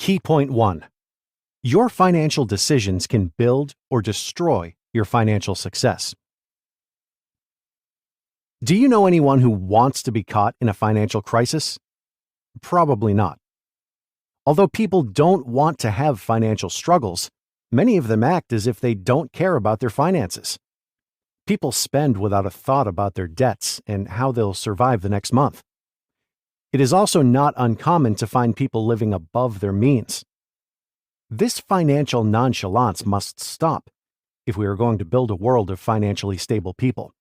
Key point 1. Your financial decisions can build or destroy your financial success. Do you know anyone who wants to be caught in a financial crisis? Probably not. Although people don't want to have financial struggles, many of them act as if they don't care about their finances. People spend without a thought about their debts and how they'll survive the next month. It is also not uncommon to find people living above their means. This financial nonchalance must stop if we are going to build a world of financially stable people.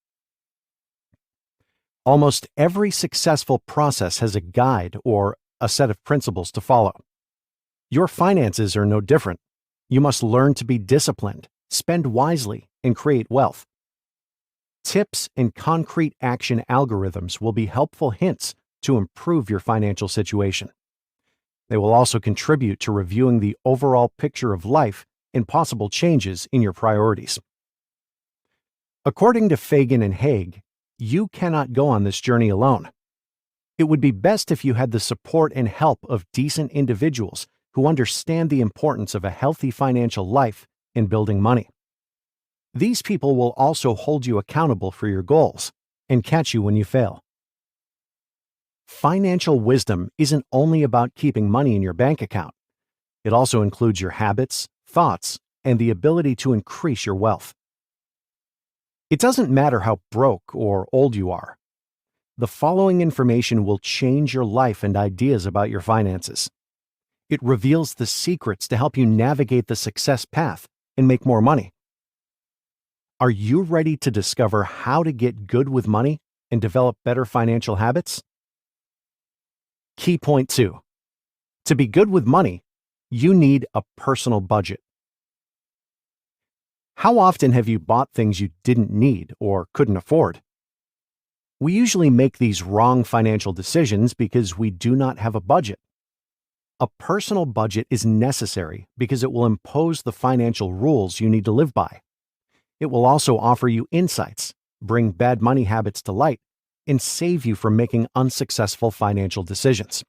Almost every successful process has a guide or a set of principles to follow. Your finances are no different. You must learn to be disciplined, spend wisely, and create wealth. Tips and concrete action algorithms will be helpful hints to improve your financial situation. They will also contribute to reviewing the overall picture of life and possible changes in your priorities. According to Fagan and Haig, you cannot go on this journey alone. It would be best if you had the support and help of decent individuals who understand the importance of a healthy financial life and building money. These people will also hold you accountable for your goals and catch you when you fail. Financial wisdom isn't only about keeping money in your bank account. It also includes your habits, thoughts, and the ability to increase your wealth. It doesn't matter how broke or old you are. The following information will change your life and ideas about your finances. It reveals the secrets to help you navigate the success path and make more money. Are you ready to discover how to get good with money and develop better financial habits? Key point 2. To be good with money, you need a personal budget. How often have you bought things you didn't need or couldn't afford? We usually make these wrong financial decisions because we do not have a budget. A personal budget is necessary because it will impose the financial rules you need to live by. It will also offer you insights, bring bad money habits to light, and save you from making unsuccessful financial decisions.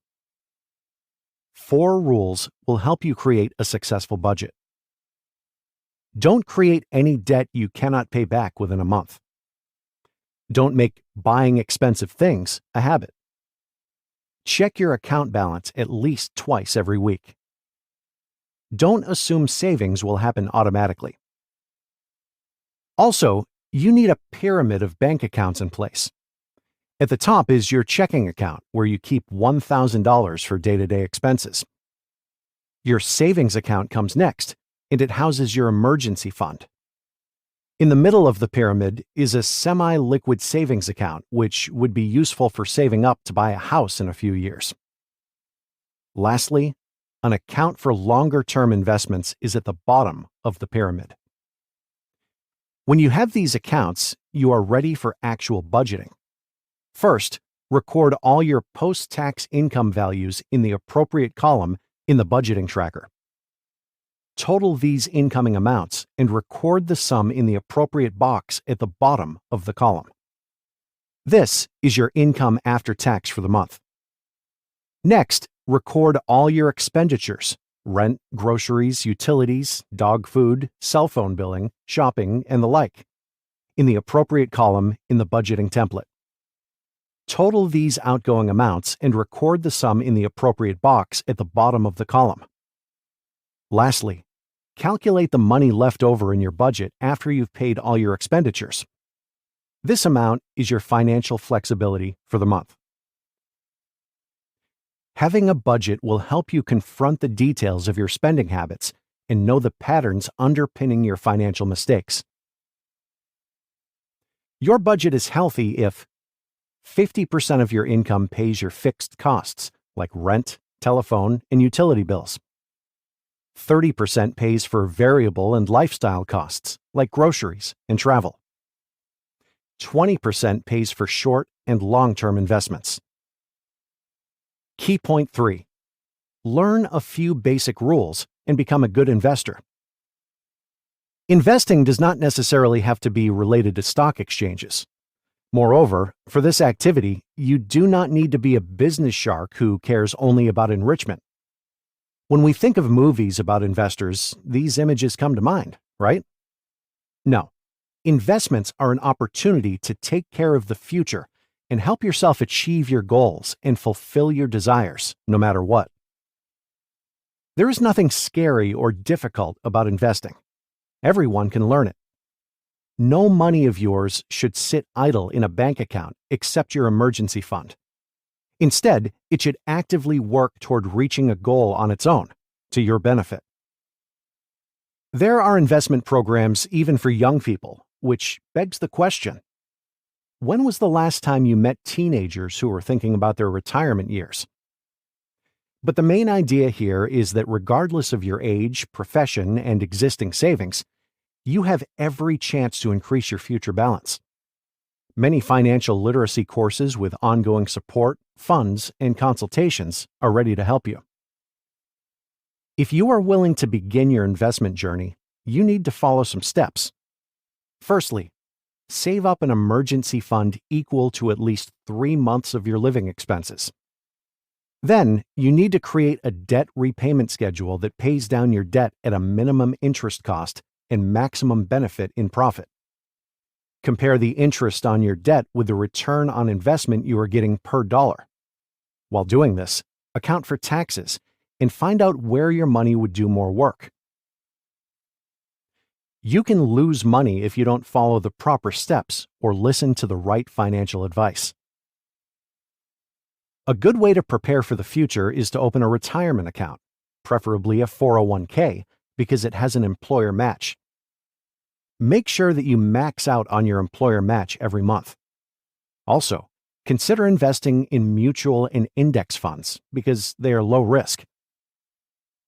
4 rules will help you create a successful budget. Don't create any debt you cannot pay back within a month. Don't make buying expensive things a habit. Check your account balance at least twice every week. Don't assume savings will happen automatically. Also, you need a pyramid of bank accounts in place. At the top is your checking account, where you keep $1,000 for day-to-day expenses. Your savings account comes next, and it houses your emergency fund. In the middle of the pyramid is a semi-liquid savings account, which would be useful for saving up to buy a house in a few years. Lastly, an account for longer-term investments is at the bottom of the pyramid. When you have these accounts, you are ready for actual budgeting. First, record all your post-tax income values in the appropriate column in the budgeting tracker. Total these incoming amounts and record the sum in the appropriate box at the bottom of the column. This is your income after tax for the month. Next, record all your expenditures: rent, groceries, utilities, dog food, cell phone billing, shopping, and the like, in the appropriate column in the budgeting template. Total these outgoing amounts and record the sum in the appropriate box at the bottom of the column. Lastly, calculate the money left over in your budget after you've paid all your expenditures. This amount is your financial flexibility for the month. Having a budget will help you confront the details of your spending habits and know the patterns underpinning your financial mistakes. Your budget is healthy if 50% of your income pays your fixed costs, like rent, telephone, and utility bills. 30% pays for variable and lifestyle costs, like groceries and travel. 20% pays for short and long-term investments. Key point 3. Learn a few basic rules and become a good investor. Investing does not necessarily have to be related to stock exchanges. Moreover, for this activity, you do not need to be a business shark who cares only about enrichment. When we think of movies about investors, these images come to mind, right? No. Investments are an opportunity to take care of the future and help yourself achieve your goals and fulfill your desires, no matter what. There is nothing scary or difficult about investing. Everyone can learn it. No money of yours should sit idle in a bank account except your emergency fund. Instead, it should actively work toward reaching a goal on its own, to your benefit. There are investment programs even for young people, which begs the question, when was the last time you met teenagers who were thinking about their retirement years? But the main idea here is that regardless of your age, profession, and existing savings, you have every chance to increase your future balance. Many financial literacy courses with ongoing support, funds, and consultations are ready to help you. If you are willing to begin your investment journey, you need to follow some steps. Firstly, save up an emergency fund equal to at least 3 months of your living expenses. Then, you need to create a debt repayment schedule that pays down your debt at a minimum interest cost and maximum benefit in profit. Compare the interest on your debt with the return on investment you are getting per dollar. While doing this, account for taxes and find out where your money would do more work. You can lose money if you don't follow the proper steps or listen to the right financial advice. A good way to prepare for the future is to open a retirement account, preferably a 401k, because it has an employer match. Make sure that you max out on your employer match every month. Also, consider investing in mutual and index funds because they are low risk.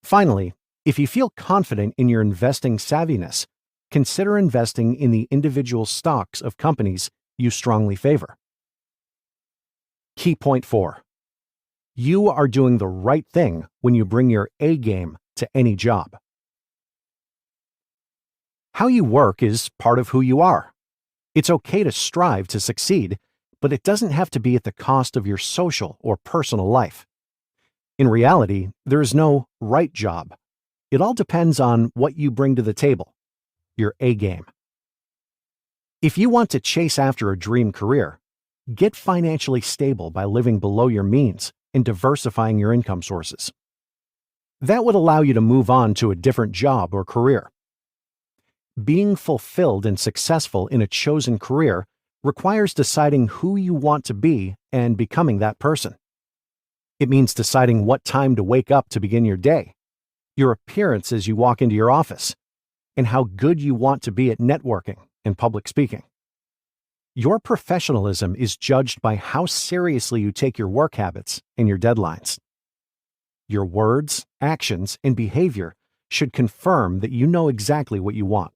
Finally, if you feel confident in your investing savviness, consider investing in the individual stocks of companies you strongly favor. Key point 4. You are doing the right thing when you bring your A game to any job. How you work is part of who you are. It's okay to strive to succeed, but it doesn't have to be at the cost of your social or personal life. In reality, there is no right job. It all depends on what you bring to the table, your A game. If you want to chase after a dream career, get financially stable by living below your means and diversifying your income sources. That would allow you to move on to a different job or career. Being fulfilled and successful in a chosen career requires deciding who you want to be and becoming that person. It means deciding what time to wake up to begin your day, your appearance as you walk into your office, and how good you want to be at networking and public speaking. Your professionalism is judged by how seriously you take your work habits and your deadlines. Your words, actions, and behavior should confirm that you know exactly what you want.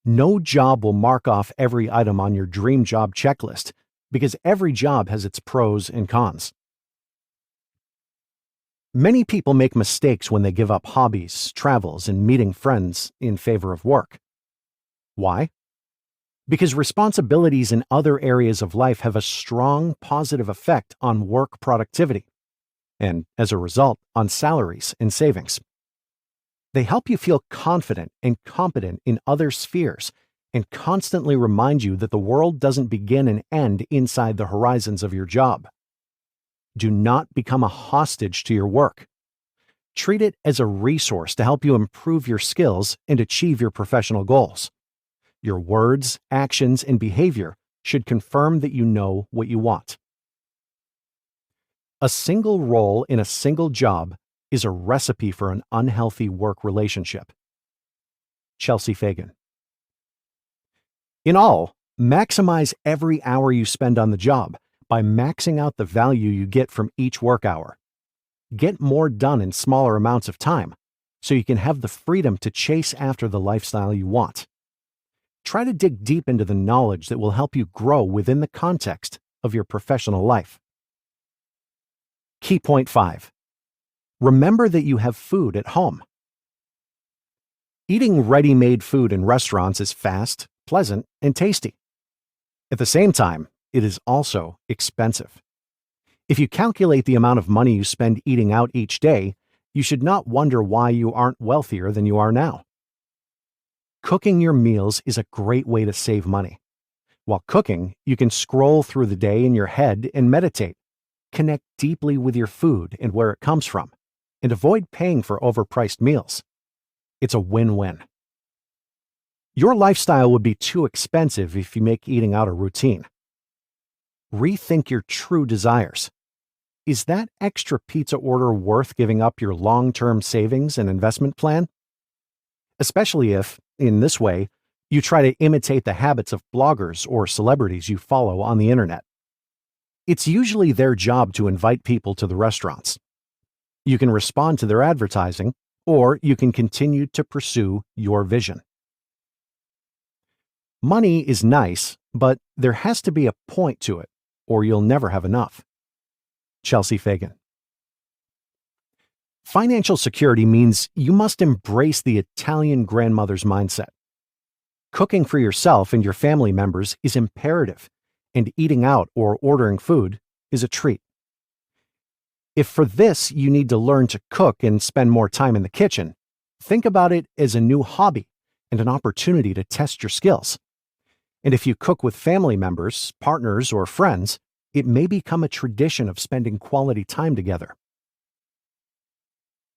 No job will mark off every item on your dream job checklist because every job has its pros and cons. Many people make mistakes when they give up hobbies, travels, and meeting friends in favor of work. Why? Because responsibilities in other areas of life have a strong positive effect on work productivity, and as a result, on salaries and savings. They help you feel confident and competent in other spheres and constantly remind you that the world doesn't begin and end inside the horizons of your job. Do not become a hostage to your work. Treat it as a resource to help you improve your skills and achieve your professional goals. Your words, actions, and behavior should confirm that you know what you want. A single role in a single job is a recipe for an unhealthy work relationship. Chelsea Fagan. In all, maximize every hour you spend on the job by maxing out the value you get from each work hour. Get more done in smaller amounts of time so you can have the freedom to chase after the lifestyle you want. Try to dig deep into the knowledge that will help you grow within the context of your professional life. Key point 5. Remember that you have food at home. Eating ready-made food in restaurants is fast, pleasant, and tasty. At the same time, it is also expensive. If you calculate the amount of money you spend eating out each day, you should not wonder why you aren't wealthier than you are now. Cooking your meals is a great way to save money. While cooking, you can scroll through the day in your head and meditate, connect deeply with your food and where it comes from, and avoid paying for overpriced meals. It's a win-win. Your lifestyle would be too expensive if you make eating out a routine. Rethink your true desires. Is that extra pizza order worth giving up your long-term savings and investment plan? Especially if, in this way, you try to imitate the habits of bloggers or celebrities you follow on the internet. It's usually their job to invite people to the restaurants. You can respond to their advertising, or you can continue to pursue your vision. Money is nice, but there has to be a point to it, or you'll never have enough. Chelsea Fagan. Financial security means you must embrace the Italian grandmother's mindset. Cooking for yourself and your family members is imperative, and eating out or ordering food is a treat. If for this you need to learn to cook and spend more time in the kitchen, think about it as a new hobby and an opportunity to test your skills. And if you cook with family members, partners, or friends, it may become a tradition of spending quality time together.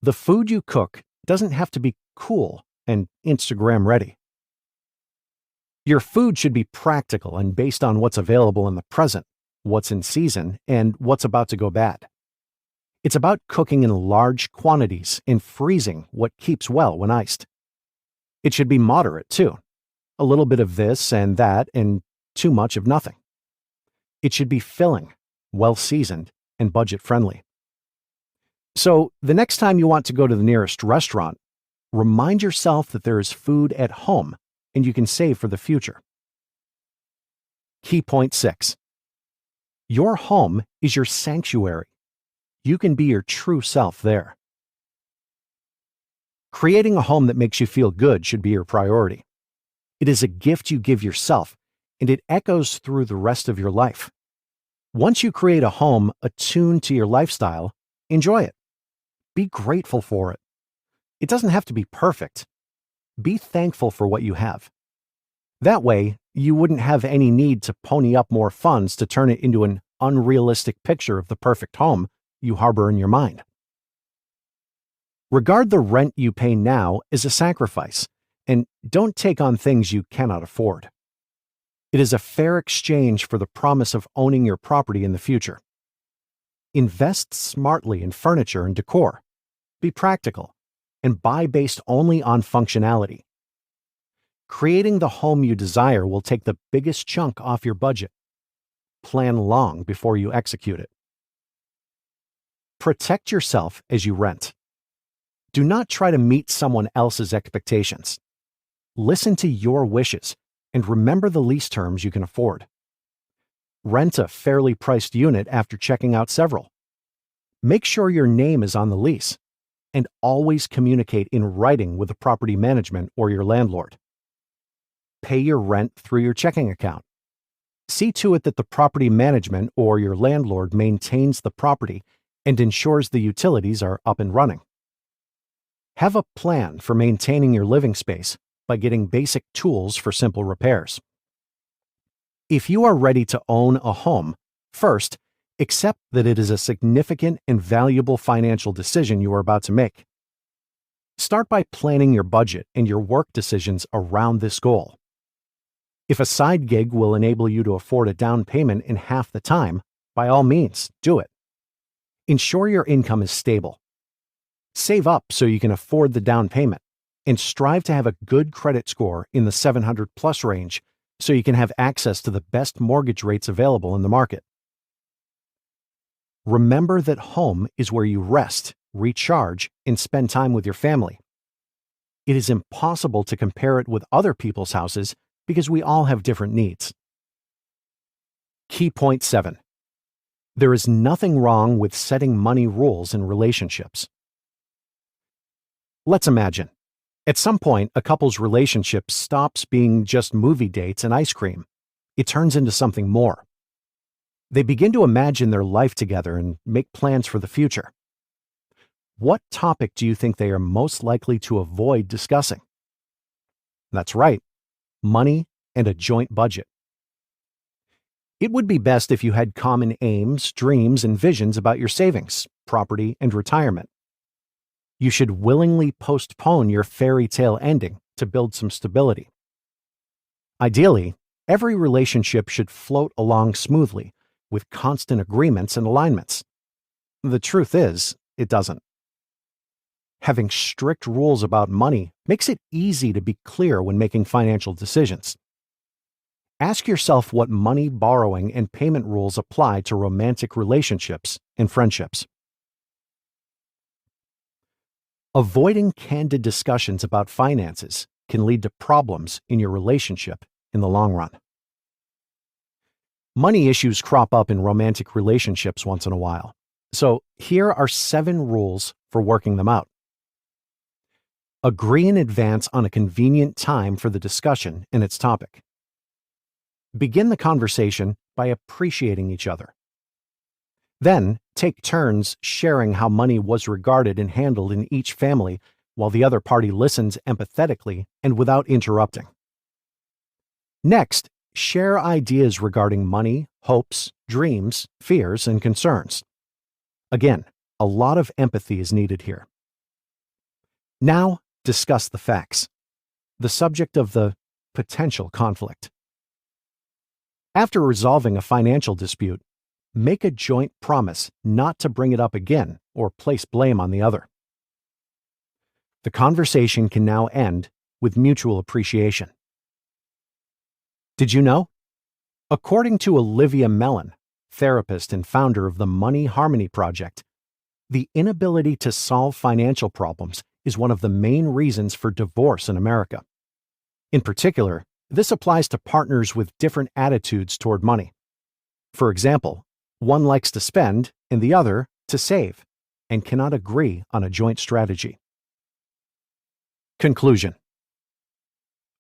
The food you cook doesn't have to be cool and Instagram ready. Your food should be practical and based on what's available in the present, what's in season, and what's about to go bad. It's about cooking in large quantities and freezing what keeps well when iced. It should be moderate, too. A little bit of this and that, and too much of nothing. It should be filling, well-seasoned, and budget-friendly. So, the next time you want to go to the nearest restaurant, remind yourself that there is food at home and you can save for the future. Key point 6. Your home is your sanctuary. You can be your true self there. Creating a home that makes you feel good should be your priority. It is a gift you give yourself, and it echoes through the rest of your life. Once you create a home attuned to your lifestyle, enjoy it. Be grateful for it. It doesn't have to be perfect. Be thankful for what you have. That way, you wouldn't have any need to pony up more funds to turn it into an unrealistic picture of the perfect home you harbor in your mind. Regard the rent you pay now as a sacrifice, and don't take on things you cannot afford. It is a fair exchange for the promise of owning your property in the future. Invest smartly in furniture and decor. Be practical, and buy based only on functionality. Creating the home you desire will take the biggest chunk off your budget. Plan long before you execute it. Protect yourself as you rent. Do not try to meet someone else's expectations. Listen to your wishes and remember the lease terms you can afford. Rent a fairly priced unit after checking out several. Make sure your name is on the lease, and always communicate in writing with the property management or your landlord. Pay your rent through your checking account. See to it that the property management or your landlord maintains the property and ensures the utilities are up and running. Have a plan for maintaining your living space by getting basic tools for simple repairs. If you are ready to own a home, first, accept that it is a significant and valuable financial decision you are about to make. Start by planning your budget and your work decisions around this goal. If a side gig will enable you to afford a down payment in half the time, by all means, do it. Ensure your income is stable. Save up so you can afford the down payment, and strive to have a good credit score in the 700 plus range so you can have access to the best mortgage rates available in the market. Remember that home is where you rest, recharge, and spend time with your family. It is impossible to compare it with other people's houses because we all have different needs. Key point 7. There is nothing wrong with setting money rules in relationships. Let's imagine. At some point, a couple's relationship stops being just movie dates and ice cream. It turns into something more. They begin to imagine their life together and make plans for the future. What topic do you think they are most likely to avoid discussing? That's right, money and a joint budget. It would be best if you had common aims, dreams, and visions about your savings, property, and retirement. You should willingly postpone your fairy tale ending to build some stability. Ideally, every relationship should float along smoothly, with constant agreements and alignments. The truth is, it doesn't. Having strict rules about money makes it easy to be clear when making financial decisions. Ask yourself what money, borrowing, and payment rules apply to romantic relationships and friendships. Avoiding candid discussions about finances can lead to problems in your relationship in the long run. Money issues crop up in romantic relationships once in a while, so here are 7 rules for working them out. Agree in advance on a convenient time for the discussion and its topic. Begin the conversation by appreciating each other. Then, take turns sharing how money was regarded and handled in each family while the other party listens empathetically and without interrupting. Next, share ideas regarding money, hopes, dreams, fears, and concerns. Again, a lot of empathy is needed here. Now, discuss the facts, the subject of the potential conflict. After resolving a financial dispute, make a joint promise not to bring it up again or place blame on the other. The conversation can now end with mutual appreciation. Did you know? According to Olivia Mellon, therapist and founder of the Money Harmony Project, the inability to solve financial problems is one of the main reasons for divorce in America. In particular, this applies to partners with different attitudes toward money. For example, one likes to spend and the other to save, and cannot agree on a joint strategy. Conclusion.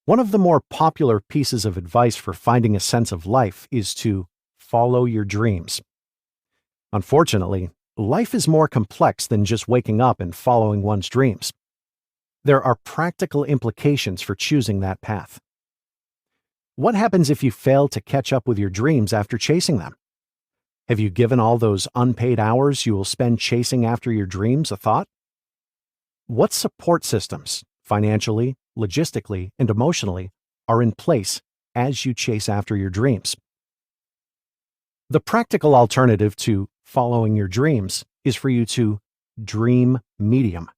One of the more popular pieces of advice for finding a sense of life is to follow your dreams. Unfortunately, life is more complex than just waking up and following one's dreams. There are practical implications for choosing that path. What happens if you fail to catch up with your dreams after chasing them? Have you given all those unpaid hours you will spend chasing after your dreams a thought? What support systems, financially, logistically, and emotionally, are in place as you chase after your dreams? The practical alternative to following your dreams is for you to dream medium.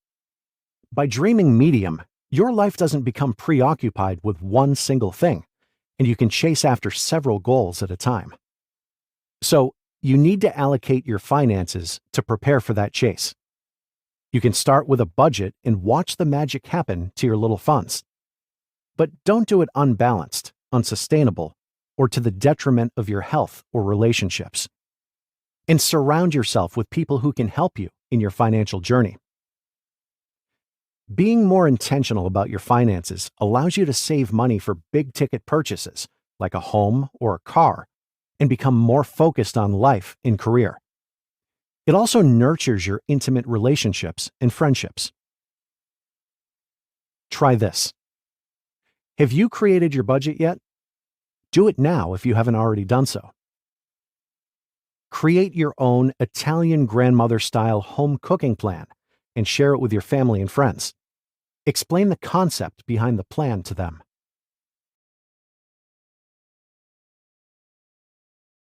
By dreaming medium, your life doesn't become preoccupied with one single thing, and you can chase after several goals at a time. So, you need to allocate your finances to prepare for that chase. You can start with a budget and watch the magic happen to your little funds. But don't do it unbalanced, unsustainable, or to the detriment of your health or relationships. And surround yourself with people who can help you in your financial journey. Being more intentional about your finances allows you to save money for big-ticket purchases, like a home or a car, and become more focused on life and career. It also nurtures your intimate relationships and friendships. Try this. Have you created your budget yet? Do it now if you haven't already done so. Create your own Italian grandmother-style home cooking plan and share it with your family and friends. Explain the concept behind the plan to them.